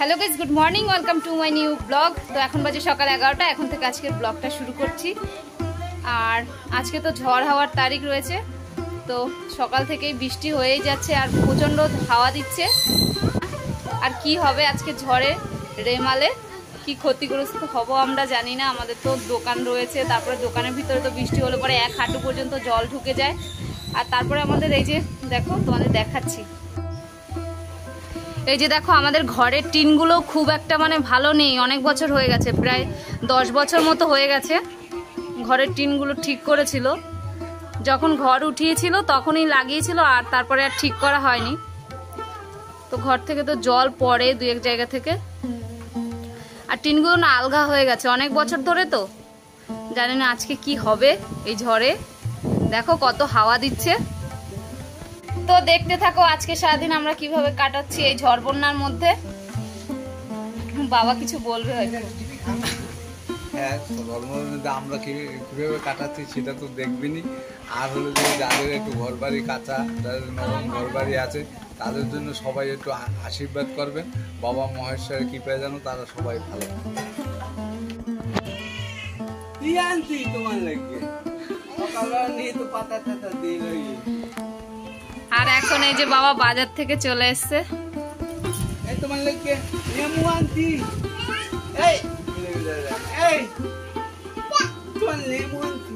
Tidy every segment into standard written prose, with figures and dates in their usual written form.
Hello guys, good morning, welcome to my new blog. তো এখন বাজে সকাল 11টা। এখন থেকে আজকের ব্লগটা শুরু করছি। আর আজকে তো ঝড় হাওয়ার তারিখ রয়েছে, তো সকাল থেকেই বৃষ্টি হয়েই যাচ্ছে আর প্রচণ্ড হাওয়া দিচ্ছে। আর কি হবে আজকে ঝড়ে রেমালে, কি ক্ষতিগ্রস্ত হব আমরা জানি না। আমাদের তো দোকান রয়েছে, তারপরে দোকানের ভিতরে তো বৃষ্টি হলে পরে 1 হাঁটু পর্যন্ত জল ঢুকে যায়। আর তারপরে আমাদের এই যে দেখো, তোমাদের দেখাচ্ছি, এই যে দেখো আমাদের ঘরের টিনগুলো খুব একটা ভালো নেই। অনেক বছর হয়ে গেছে, প্রায় 10 বছর মতো হয়ে গেছে। ঘরের টিনগুলো ঠিক করেছিল যখন ঘর উঠিয়েছিল, তখনই লাগিয়েছিল, আর তারপরে আর ঠিক করা হয়নি। তো ঘর থেকে তো জল পড়ে 2-1 জায়গা থেকে। আর টিনগুলো না আলগা হয়ে গেছে অনেক বছর ধরে। তো জানি না আজকে কি হবে এই ঝড়ে। দেখো কত হাওয়া দিচ্ছে। তো দেখতে থাকো আজকে সারাদিন আমরা কিভাবে কাটাচ্ছি এই ঝড় বন্যার মধ্যে। বাবা কিছু বলবে হয়তো। হ্যাঁ, আমরা কিভাবে কাটাচ্ছি সেটা তো দেখবিনি। আর হলো যে যাদের একটু ঘর বাড়ি কাঁচা, যাদের নরম ঘর বাড়ি আছে, তাদের জন্য সবাই একটু আশীর্বাদ করবেন। বাবা মহেশ্বরের কৃপায় যেন তারা সবাই ভালো। তোমার লাগবে আর এখন এই যে বাবা বাজার থেকে চলে এসছে। তোমার লাগবে লেবু আনতি। তোমার লেবু আনতি।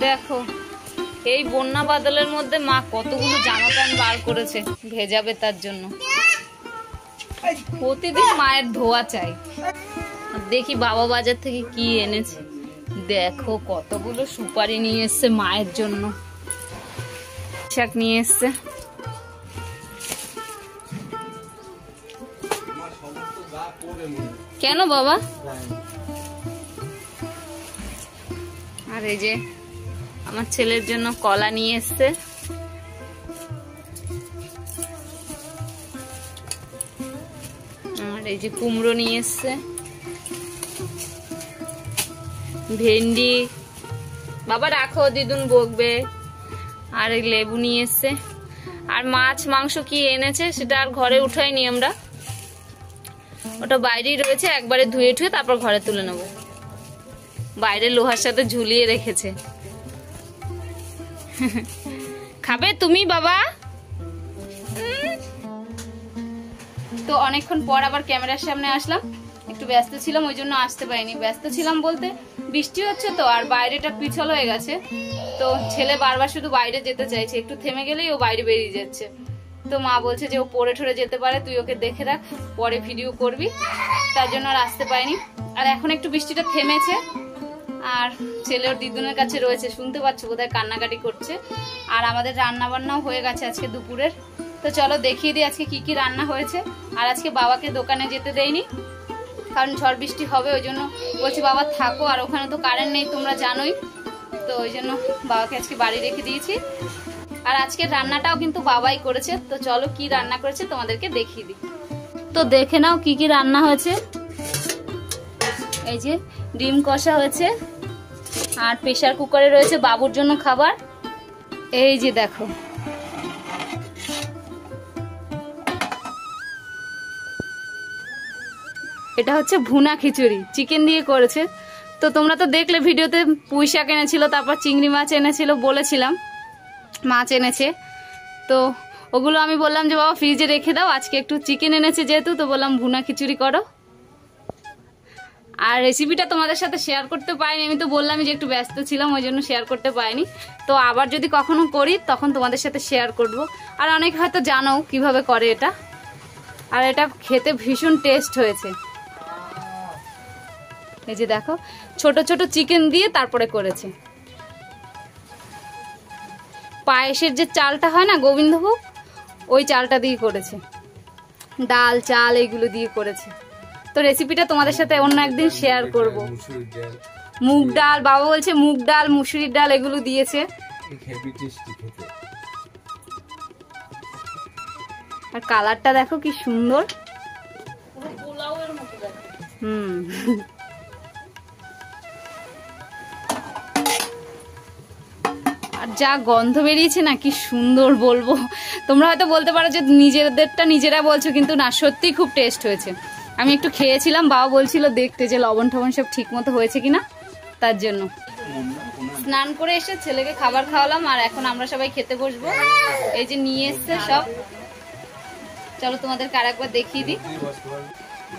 দেখো এই বন্যা বাদলের মধ্যে মা কতগুলো জামা প্যান্ট বার করেছে ভেজাবে তার জন্য। প্রতিদিন মায়ের ধোয়া চাই। দেখি বাবা বাজার থেকে কি এনেছে। দেখো কতগুলো সুপারি নিয়ে এসছে মায়ের জন্য, শাক নিয়ে এসছে। কেন বাবা? আর এই যে আমার ছেলের জন্য কলা নিয়ে এসছে। আর এই যে কুমড়ো নিয়ে এসছে, ভেন্ডি। বাবা রাখো, দিদুন বকবে। আর এই লেবু নিয়ে এসছে। আর মাছ মাংস কি এনেছে সেটা আর ঘরে উঠাইনি আমরা, ওটা বাইরেই রয়েছে। একবারে ধুয়ে ঠুয়ে তারপর ঘরে তুলে নেবো। বাইরে লোহার সাথে ঝুলিয়ে রেখেছে। খাবে তুমি বাবা? তো অনেকক্ষণ পর আবার ক্যামেরার সামনে আসলাম। একটু ব্যস্ত ছিলাম, ওই জন্য আসতে পারিনি। ব্যস্ত ছিলাম বলতে বৃষ্টি হচ্ছে তো, আর বাইরেটা পিছল হয়ে গেছে। তো ছেলে বারবার শুধু বাইরে যেতে চাইছে, একটু থেমে গেলেই ও বাইরে বেরিয়ে যাচ্ছে। তো মা বলছে যে ও পড়ে ঠরে যেতে পারে, তুই ওকে দেখে রাখ, পরে ভিডিও করবি। তার জন্য আর আসতে পারিনি। আর এখন একটু বৃষ্টিটা থেমেছে। আর ছেলে ওর দিদুনের কাছে রয়েছে, শুনতে পাচ্ছ বোধহয় কান্নাকাটি করছে। আর আমাদের রান্না বান্নাও হয়ে গেছে আজকে দুপুরের। তো চলো দেখিয়ে দিই আজকে কি কি রান্না হয়েছে। আর আজকে বাবাকে দোকানে যেতে দেয়নি, কারণ ঝড় বৃষ্টি হবে, ওই জন্য বলছি বাবা থাকো। আর ওখানে তো কারেন্ট নেই তোমরা জানোই, তো ওই জন্য বাবাকে আজকে বাড়ি রেখে দিয়েছি। আর আজকে রান্নাটাও কিন্তু বাবাই করেছে। তো চলো কি রান্না করেছে তোমাদেরকে দেখিয়ে দিই। তো দেখে নাও কি কি রান্না হয়েছে। এই যে ডিম কষা হয়েছে, আর প্রেসার কুকারে রয়েছে বাবুর জন্য খাবার। এই যে দেখো, এটা হচ্ছে ভুনা খিচুড়ি, চিকেন দিয়ে করেছে। তো তোমরা তো দেখলে ভিডিওতে পুঁই শাক এনেছিল, তারপর চিংড়ি মাছ এনেছিল, বলেছিলাম মাছ এনেছে। তো ওগুলো আমি বললাম যে বাবা ফ্রিজে রেখে দাও, আজকে একটু চিকেন এনেছে যেহেতু, তো বললাম ভুনা খিচুড়ি করো। আর রেসিপিটা তোমাদের সাথে শেয়ার করতে পারিনি, আমি তো বললাম যে একটু ব্যস্ত ছিলাম, ওই জন্য শেয়ার করতে পারিনি। তো আবার যদি কখনো করি তখন তোমাদের সাথে শেয়ার করব। আর অনেকে হয়তো জানো কিভাবে করে এটা। আর এটা খেতে ভীষণ টেস্ট হয়েছে। এই যে দেখো ছোট ছোট চিকেন দিয়ে তারপরে করেছে। পায়েসের যে চালটা হয় না গোবিন্দভোগ, ওই চালটা দিয়ে করেছে। ডাল চাল এইগুলো দিয়ে করেছে। তো রেসিপিটা তোমাদের সাথে অন্য একদিন শেয়ার করব। মুগ ডাল, বাবা বলছে মুগ ডাল মুসুরির ডাল এগুলো দিয়েছে। আর কালারটা দেখো কি সুন্দর। আর যা গন্ধ বেরিয়েছে না, কি সুন্দর বলবো। তোমরা হয়তো বলতে পারো যে নিজেদেরটা নিজেরা বলছো, কিন্তু না, সত্যি খুব টেস্ট হয়েছে। আমি একটু খেয়েছিলাম, বাবা বলছিল দেখতে যে লবণ টবণ সব ঠিক মতো হয়েছে কিনা, তার জন্য। স্নান করে এসে ছেলেকে খাবার খাওয়ালাম, আর এখন আমরা সবাই খেতে বসবো। এই যে নিয়ে এসছে সব, চলো তোমাদেরকে আর একবার দেখিয়ে দিই।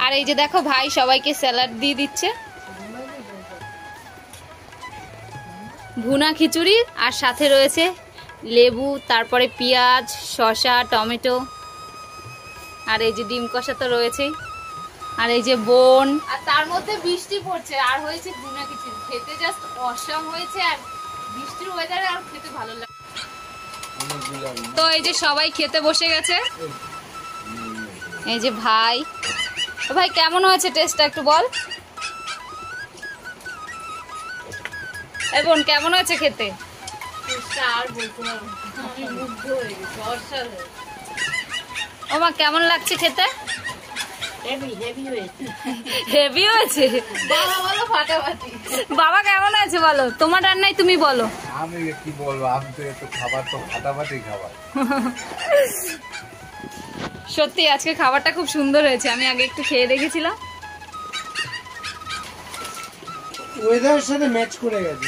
আর এই যে দেখো ভাই সবাইকে স্যালাড দিয়ে দিচ্ছে, ভুনা খিচুড়ি, আর সাথে রয়েছে লেবু, তারপরে পেঁয়াজ, শসা, টমেটো, আর এই যে ডিম কষা তো রয়েছেই, আর এই যে বোন, আর তার মধ্যে বৃষ্টি পড়ছে, আর হয়েছে ভুনা খিচুড়ি। খেতে জাস্ট অসাম হয়েছে, আর বৃষ্টির ওয়েদারে আর খেতে ভালো লাগে। তো এই যে সবাই খেতে বসে গেছে। এই যে ভাই, ভাই কেমন হয়েছে টেস্টটা একটু বল। এই বোন কেমন হয়েছে খেতে? ও মা কেমন লাগছে খেতে? হেভি হয়েছে। বাবা কেমন আছে বলো, তোমার রান্নায় তুমি বলো। আমি কি বলবো, আমি তো একটু খাবার তো ফাটাফাটি খাবার। সত্যি আজকে খাবারটা খুব সুন্দর হয়েছে, আমি আগে একটু খেয়ে দেখেছিলাম। ওয়েদারের সাথে ম্যাচ করে গেছে,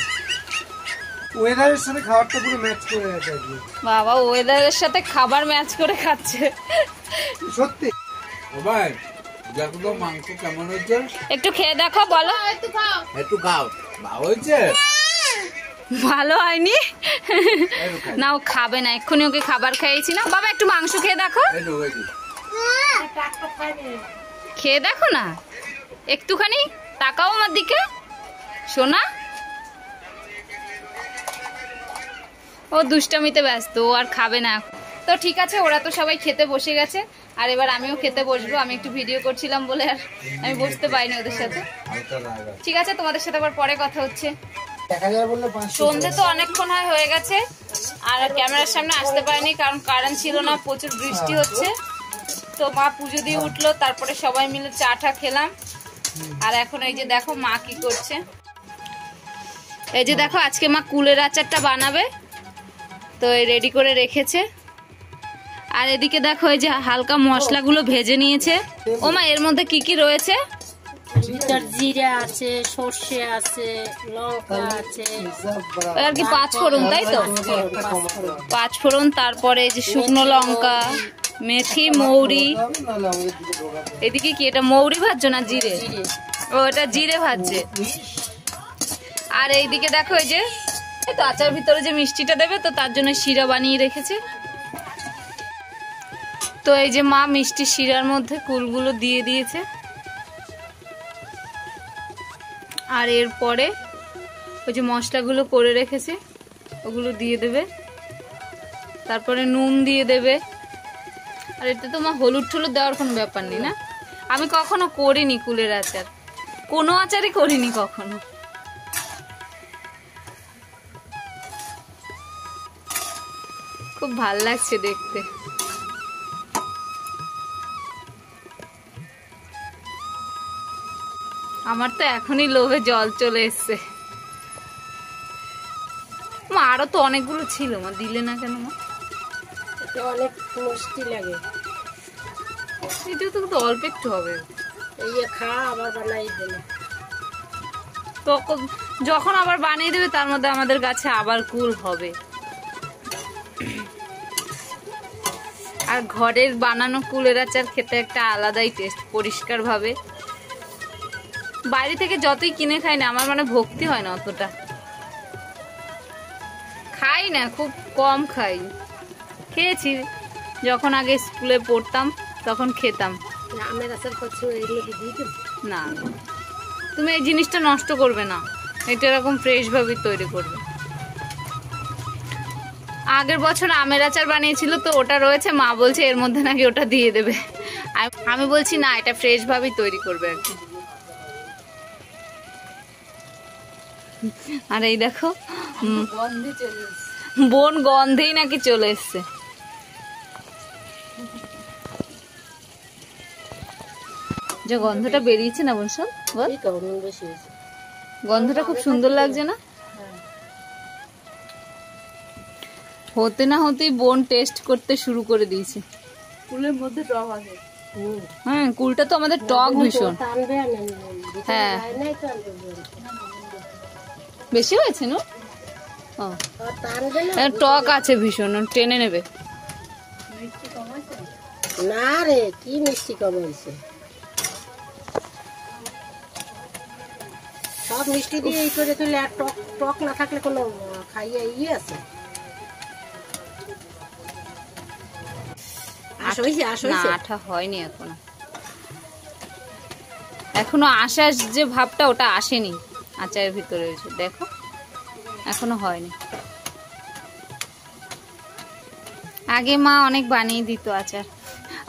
ওয়েদারের সাথে খাবারটা পুরো ম্যাচ করে গেছে আজকে। বাবা ওয়েদারের সাথে খাবার ম্যাচ করে খাচ্ছে, সত্যি। ও ভাই দেখো তো মাংস কেমন হয়েছে, একটু খেয়ে দেখো বলো। একটু খাও, ভালো হয়েছে। ভালো হয়নি না, ও খাবে না, এক্ষুনি ওকে খাবার খাইয়েছি না। বাবা একটু মাংস খেয়ে দেখো, খেয়ে দেখো না একটুখানি, তাকাও আমার দিকে সোনা। ও দুষ্টামিতে ব্যস্ত, ও আর খাবে না। তো ঠিক আছে, ওরা তো সবাই খেতে বসে গেছে, আর এবার আমিও খেতে বসবো। আমি একটু ভিডিও করছিলাম বলে আর আমি বসতে পারিনি ওদের সাথে। ঠিক আছে, তোমাদের সাথে আবার পরে কথা হচ্ছে। সন্ধে তো অনেকক্ষণ হয়ে গেছে, আর ক্যামেরার সামনে আসতে পারিনি কারণ কারেন্ট ছিল না, প্রচুর বৃষ্টি হচ্ছে। তো মা পুজো দিয়ে উঠলো, তারপরে সবাই মিলে চাটা খেলাম। আর এখন এই যে দেখো মা কি করছে। এই যে দেখো আজকে মা কুলের আচারটা বানাবে, তো রেডি করে রেখেছে। আর এদিকে দেখো এই যে হালকা মশলাগুলো ভেজে নিয়েছে। ও মা এর মধ্যে কি কি রয়েছে? জিরা আছে, সর্ষে আছে, লঙ্কা আছে, আর কি পাঁচফোড়ন, তাই তো? পাঁচফোড়ন, তারপরে এই যে শুকনো লঙ্কা, মেথি, মৌরি। এদিকে কি এটা মৌরি ভাজছো না জিরে? ও এটা জিরে ভাজছে। আর এইদিকে দেখো এই যে এই তো আচার ভিতরে যে মিষ্টিটা দেবে, তো তার জন্য শিরা বানিয়ে রেখেছে। তো এই যে মা মিষ্টি শিরার মধ্যে কুলগুলো দিয়ে দিয়েছে, আর এরপরে ওই যে মশলাগুলো করে রেখেছে ওগুলো দিয়ে দেবে, তারপরে নুন দিয়ে দেবে। আর এতে তো মা হলুদ টলুদ দেওয়ার কোনো ব্যাপার নেই না? আমি কখনো করিনি কুলের আচার, কোনো আচারই করিনি কখনো। খুব ভাল লাগছে দেখতে। আমার তো এখনই লোভে জল চলে এসছে। মা আরো তো অনেকগুলো ছিল, মা দিলে না কেন? মা অনেক মিষ্টি লাগে, এটা তো অল্প একটু হবে। এই খা আবার বানাই দেবে, তখন যখন আবার বানিয়ে দেবে তার মধ্যে আমাদের গাছে আবার কুল হবে। আর ঘরের বানানো কুলের আচার খেতে একটা আলাদাই টেস্ট, পরিষ্কার ভাবে। বাইরে থেকে যতই কিনে খাই না, আমার মানে ভক্তি হয় না অতটা। খাই না, খুব কম খাই। খেয়েছি যখন আগে স্কুলে পড়তাম তখন খেতাম। আমের আচার করছো, এগুলো দিয়ে দেব না, তুমি এই জিনিসটা নষ্ট করবে না, এটা এরকম ফ্রেশ ভাবে তৈরি করবে। আগের বছর আমের আচার বানিয়েছিল, তো ওটা রয়েছে, মা বলছে এর মধ্যে নাকি ওটা দিয়ে দেবে। আমি বলছি না, এটা ফ্রেশ ভাবেই তৈরি করবে আর কি। আর এই দেখো বোন গন্ধেই নাকি চলে এসছে। যে গন্ধটা বেরিয়েছে না বনশাল, বল এই তো নুন বেশি হয়েছে। গন্ধটা খুব সুন্দর লাগছে না? হতে না হতেই বোন টেস্ট করতে শুরু করে দিয়েছে। ফুলের মধ্যে টক আছে। হ্যাঁ, কুলটা তো আমাদের টক ভীষণ। টানবে আর হ্যাঁ। নাই তো আনবে বেশি হয়েছে না? ও, আর টানবে না। টক আছে ভীষণ, টেনে নেবে। না রে, কি মিষ্টি কম হয়েছে। সব মিষ্টি দিয়ে এই করে তুলে, আর টক টক না থাকলে কোনো খাইয়ে ইয়ে আছে। আশ হয়েছে, আশ না, হয়েছে। আঠা হয়নি এখনো। এখনো আসার যে ভাবটা ওটা আসেনি আচারের ভিতরে রয়েছে, দেখো এখনো হয়নি। আগে মা অনেক বানিয়ে দিত আচার,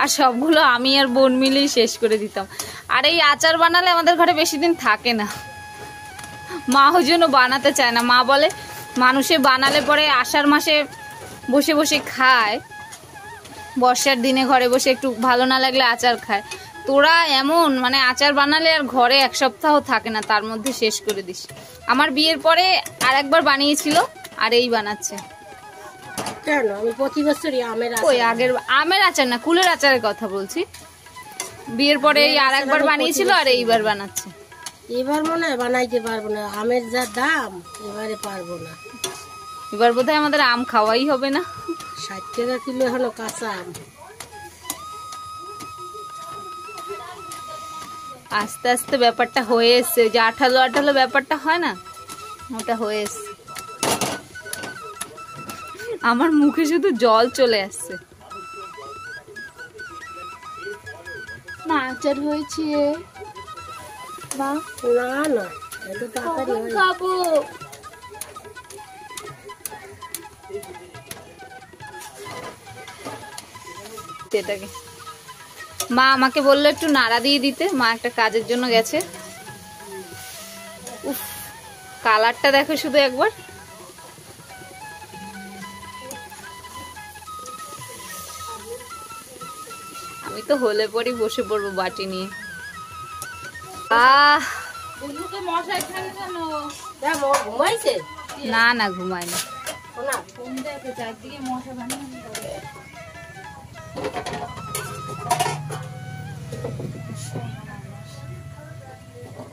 আর সবগুলো আমি আর বোন মিলেই শেষ করে দিতাম। আর এই আচার বানালে আমাদের ঘরে বেশি দিন থাকে না, মা ওই জন্য বানাতে চায় না। মা বলে মানুষে বানালে পরে আষাঢ় মাসে বসে বসে খায়, বর্ষার দিনে ঘরে বসে একটু ভালো না লাগলে আচার খায়। তোরা এমন মানে আচার বানালে আর ঘরে এক সপ্তাহ থাকে না, তার মধ্যে শেষ করে দিস। আমার বিয়ের পরে আর একবার বানিয়েছিল, আর এই বানাচ্ছে। কেন আমি প্রতি বছরই আমের ওই আচার আগের আমের আচার না, কুলের আচারের কথা বলছি। বিয়ের পরে এই আর একবার বানিয়েছিল, আর এইবার বানাচ্ছে। এবার মনে হয় বানাইতে পারবো না, আমের যা দাম এবারে পারবো না। এবার বোধহয় আমাদের আম খাওয়াই হবে না। 60 টাকা কিলো হলো কাঁচা আম। আস্তে আস্তে ব্যাপারটা হয়ে এসছে, যে আঠালো আঠালো ব্যাপারটা হয় না, ওটা হয়ে এসছে। আমার মুখে শুধু জল চলে আসছে। না আচার হয়েছে না না, এত তাড়াতাড়ি হয় না। খাবো। এটাকে মা আমাকে বললো একটু নাড়া দিয়ে দিতে, মা একটা কাজের জন্য গেছে। উফ, কালারটা দেখো শুধু একবার। আমি তো হলে পরই বসে পড়বো বাটি নিয়ে। আহ, বন্ধুকে মশা এখানে কেন? দেখ, ও ঘুমাইছে না না, ঘুমায় না। না। ফোন দেখে চারদিকে মশা বানিয়ে করে।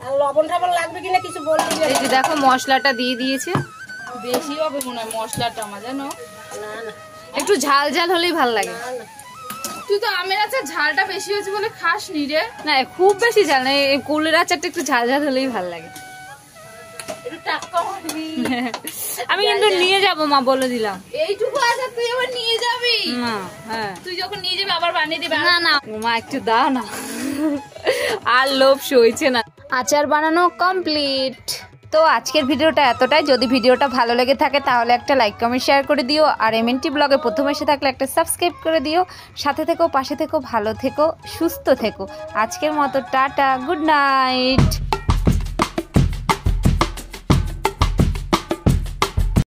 আর লবণ টবণ লাগবে কিনা কিছু বলবি না। এই যে দেখো মশলাটা দিয়ে দিয়েছে। বেশি হবে মনে হয় মশলাটা আমার, জানো? না না একটু ঝাল ঝাল হলেই ভাল লাগে। না। তুই তো আমের আচার ঝালটা বেশি হয়েছে বলে খাস নি রে। না, খুব বেশি ঝাল না, এই কুলের আচারটা একটু ঝাল ঝাল হলেই ভাল লাগে। একটু টাক্কা মারবি। আমি কিন্তু নিয়ে যাব, মা বলে দিলাম। এইটুকু আচার তুই আবার নিয়ে যাবি? না, হ্যাঁ, তুই যখন নিয়ে যাবি আবার বানিয়ে দিবি। না না মা, একটু দাও না। আর লোভ সইছে না। আচার বানানো কমপ্লিট। তো আজকের ভিডিওটা এতটাই। যদি ভিডিওটা ভালো লেগে থাকে তাহলে একটা লাইক কমেন্ট শেয়ার করে দিও, আর MNT ব্লগে প্রথম এসে থাকলে একটা সাবস্ক্রাইব করে দিও। সাথে থেকো, পাশে থেকো, ভালো থেকো, সুস্থ থেকো। আজকের মতো টাটা, গুড নাইট।